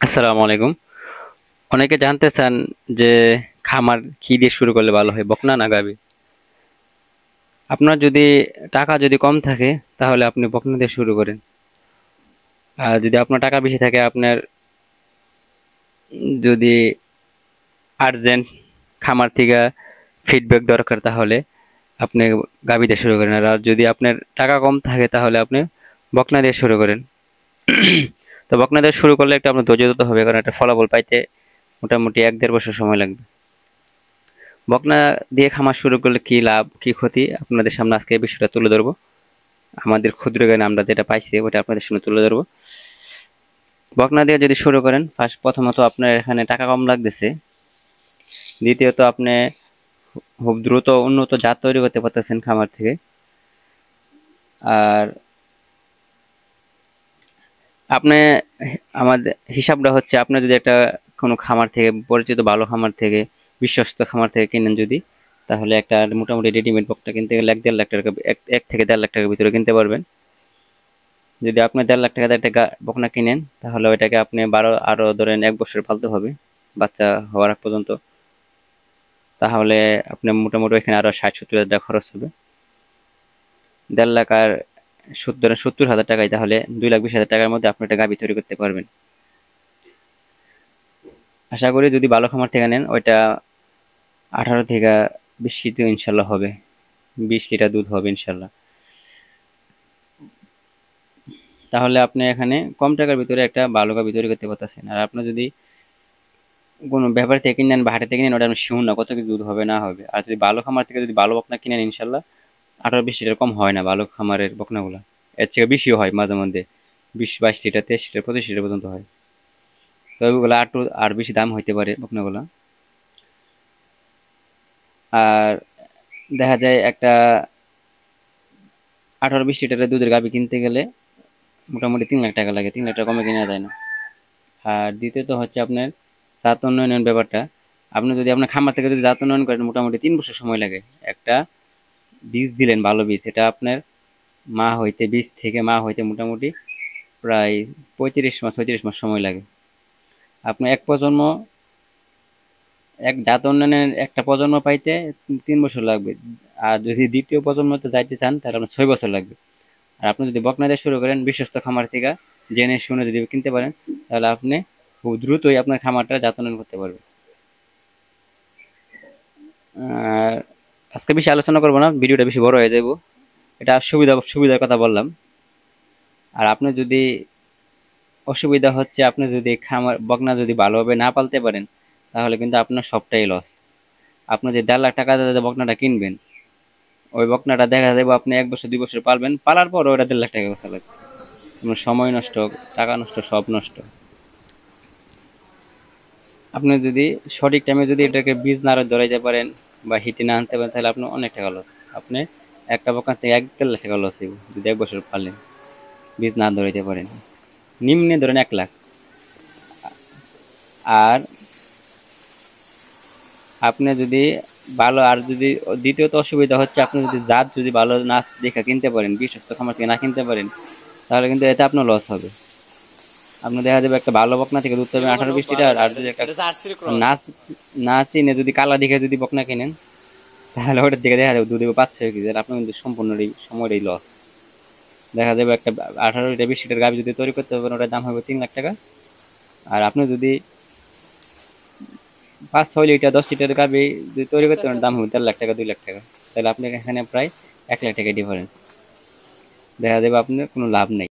আসসালামু আলাইকুম। অনেকে জানতে চান যে খামার কি দিয়ে শুরু করলে ভালো হয়, বকনা না গাভী? আপনার যদি টাকা যদি কম থাকে তাহলে আপনি বকনা দিয়ে শুরু করেন। আর যদি আপনার টাকা বেশি থাকে, আপনার যদি আর্জেন্ট খামার থেকে ফিডব্যাক দরকার, তাহলে আপনি গাভী দিয়ে শুরু করেন। আর যদি আপনার টাকা কম থাকে তাহলে আপনি বকনা দিয়ে শুরু করেন। তো বকনা দিয়ে শুরু করলে একটু আপনার ধৈর্য ধরতে হবে, কারণ একটা ফলাফল পাইতে মোটামুটি ১-১.৫ বছর সময় লাগবে। বকনা দিয়ে খামার শুরু করলে কি লাভ কি ক্ষতি আপনাদের সামনে আজকে এই বিষয়টা তুলে ধরবো। আমাদের ক্ষুদ্র জ্ঞানে আমরা যেটা পাইছি ওটা আপনাদের সামনে তুলে ধরবো। বকনা দিয়ে যদি শুরু করেন, প্রথমত আপনার এখানে টাকা কম লাগতেছে। দ্বিতীয়ত আপনি খুব দ্রুত উন্নত জাত তৈরি করতে পারতেছেন খামার থেকে। আর আপনি আমাদের হিসাবটা হচ্ছে, আপনি যদি একটা কোনো খামার থেকে, পরিচিত ভালো খামার থেকে, বিশ্বস্ত খামার থেকে কিনেন যদি, তাহলে একটা মোটামুটি রেডিমেড বকটা কিনতে গেলে ১-১.৫ লাখ টাকা, ১ থেকে ১.৫ লাখ টাকার ভিতরে কিনতে পারবেন। যদি আপনি ১.৫ লাখ টাকা দিয়ে একটা বকনা কিনেন, তাহলে ওইটাকে আপনি আরো ধরেন ১ বছর পালতে হবে, বাচ্চা হওয়ার আগ পর্যন্ত। তাহলে আপনার মোটামুটি এখানে আরো ৬০-৭০ হাজার টাকা খরচ হবে। ১.৫ লাখ আর ৭০,০০০ টাকায়, তাহলে ২,২০,০০০ টাকার মধ্যে আপনি একটা গাভী তৈরি করতে পারবেন। আশা করি যদি ভালো খামার থেকে নেন, ওইটা ১৮ থেকে ২০ কেজি ইনশাল্লাহ হবে, ২০ লিটার দুধ হবে ইনশাল্লাহ। তাহলে আপনি এখানে কম টাকার ভিতরে একটা ভালো গাভী তৈরি করতে পারতেছেন। আর আপনি যদি কোনো ব্যাপারী থেকে কিনেন বা হাটে থেকে কিনেন, ওটা আমি শিওর না কত কি দুধ হবে না হবে। আর যদি ভালো খামার থেকে যদি ভালো বকনা কিনেন, ইনশাল্লাহ ১৮-২০ লিটার কম হয় না ভালো খামারের বকনাগুলা। এর থেকে বেশিও হয় মাঝে মধ্যে, ২০-২২ লিটার, ২৩ লিটার, ২৫ লিটার পর্যন্ত হয়। তো ওইগুলো আর বেশি দাম হইতে পারে বকনাগুলা। আর দেখা যায় একটা ১৮-২০ লিটারের দুধের গাভী কিনতে গেলে মোটামুটি ৩ লাখ টাকা লাগে, ৩ লাখ টাকা কমে কেনা যায় না। আর দ্বিতীয়ত হচ্ছে আপনার জাত উন্নয়নের ব্যাপারটা। আপনি যদি আপনার খামার থেকে যদি জাত উন্নয়ন করেন, মোটামুটি ৩ বছর সময় লাগে। একটা বীজ দিলেন ভালো বীজ, এটা আপনার বীজ থেকে মা হইতে মোটামুটি প্রায় ৩৫ মাস ৩৬ মাস সময় লাগে। আপনার এক জাত উন্নয়নের একটা প্রজন্ম পাইতে ৩ বছর লাগবে। আর যদি দ্বিতীয় প্রজন্মতে যাইতে চান, তাহলে আপনার ৬ বছর লাগবে। আর আপনি যদি বকনা দিয়ে শুরু করেন, বিশ্বস্ত খামার থেকে জেনে শুনে যদি কিনতে পারেন, তাহলে আপনি খুব দ্রুতই আপনার খামারটা জাত উন্নয়ন করতে পারবেন। আর আজকে বেশি আলোচনা করবো না, ভিডিওটা বেশি বড় হয়ে যাবো। এটা সুবিধার কথা বললাম। আর আপনি যদি অসুবিধা হচ্ছে, আপনি যদি খামার বকনা যদি ভালোভাবে না পালতে পারেন, তাহলে কিন্তু আপনার সবটাই লস। আপনি যে ১.৫ লাখ টাকা দিয়ে বকনাটা কিনবেন, ওই বকনাটা দেখা যাবে আপনি ১ বছর ২ বছর পালবেন, পালার পর ওটা ১.৫ লাখ টাকা বেচা লাগবে। আপনার সময় নষ্ট, টাকা নষ্ট, সব নষ্ট। আপনি যদি সঠিক টাইমে যদি এটাকে বীজ না ধরাইতে পারেন বা হিটে না আনতে পারেন, তাহলে আপনার অনেক টাকা লস। আপনি একটা বকনা থেকে ১-১.৫ লাখ টাকা লস হইব যদি ১ বছর পালেন, বীজ না ধরাইতে পারেন। নিম্নে ধরেন ১ লাখ। আর আপনি যদি আর যদি দ্বিতীয়ত অসুবিধা হচ্ছে, আপনি যদি জাত যদি ভালো না দেখে কিনতে পারেন, বিশ্বস্ত খামার থেকে না কিনতে পারেন, তাহলে কিন্তু এতে আপনার লস হবে। আপনি দেখা যাবে একটা ভালো বকনা থেকে দুধ পাবেন ১৮-২০ লিটার, আর যদি একটা না না চিনে যদি কালা দেখে যদি বকনা কিনেন, তাহলে ওটার দিকে দেখা যাবে দুধ ৫-৬ কেজি, আর আপনার কিন্তু সম্পূর্ণ সময়েরই লস। দেখা যাবে একটা ১৮ লিটার ২০ লিটার গাভী যদি তৈরি করতে পারেন, ওটার দাম হবে ৩ লাখ টাকা। আর আপনি যদি ৫-৬ লিটার ১০ লিটার গাভী যদি তৈরি করতে পারেন, দাম হবে ১.৫ লাখ টাকা ২ লাখ টাকা। তাহলে আপনি এখানে প্রায় ১ লাখ টাকা ডিফারেন্স, দেখা যাবে আপনার কোনো লাভ নেই।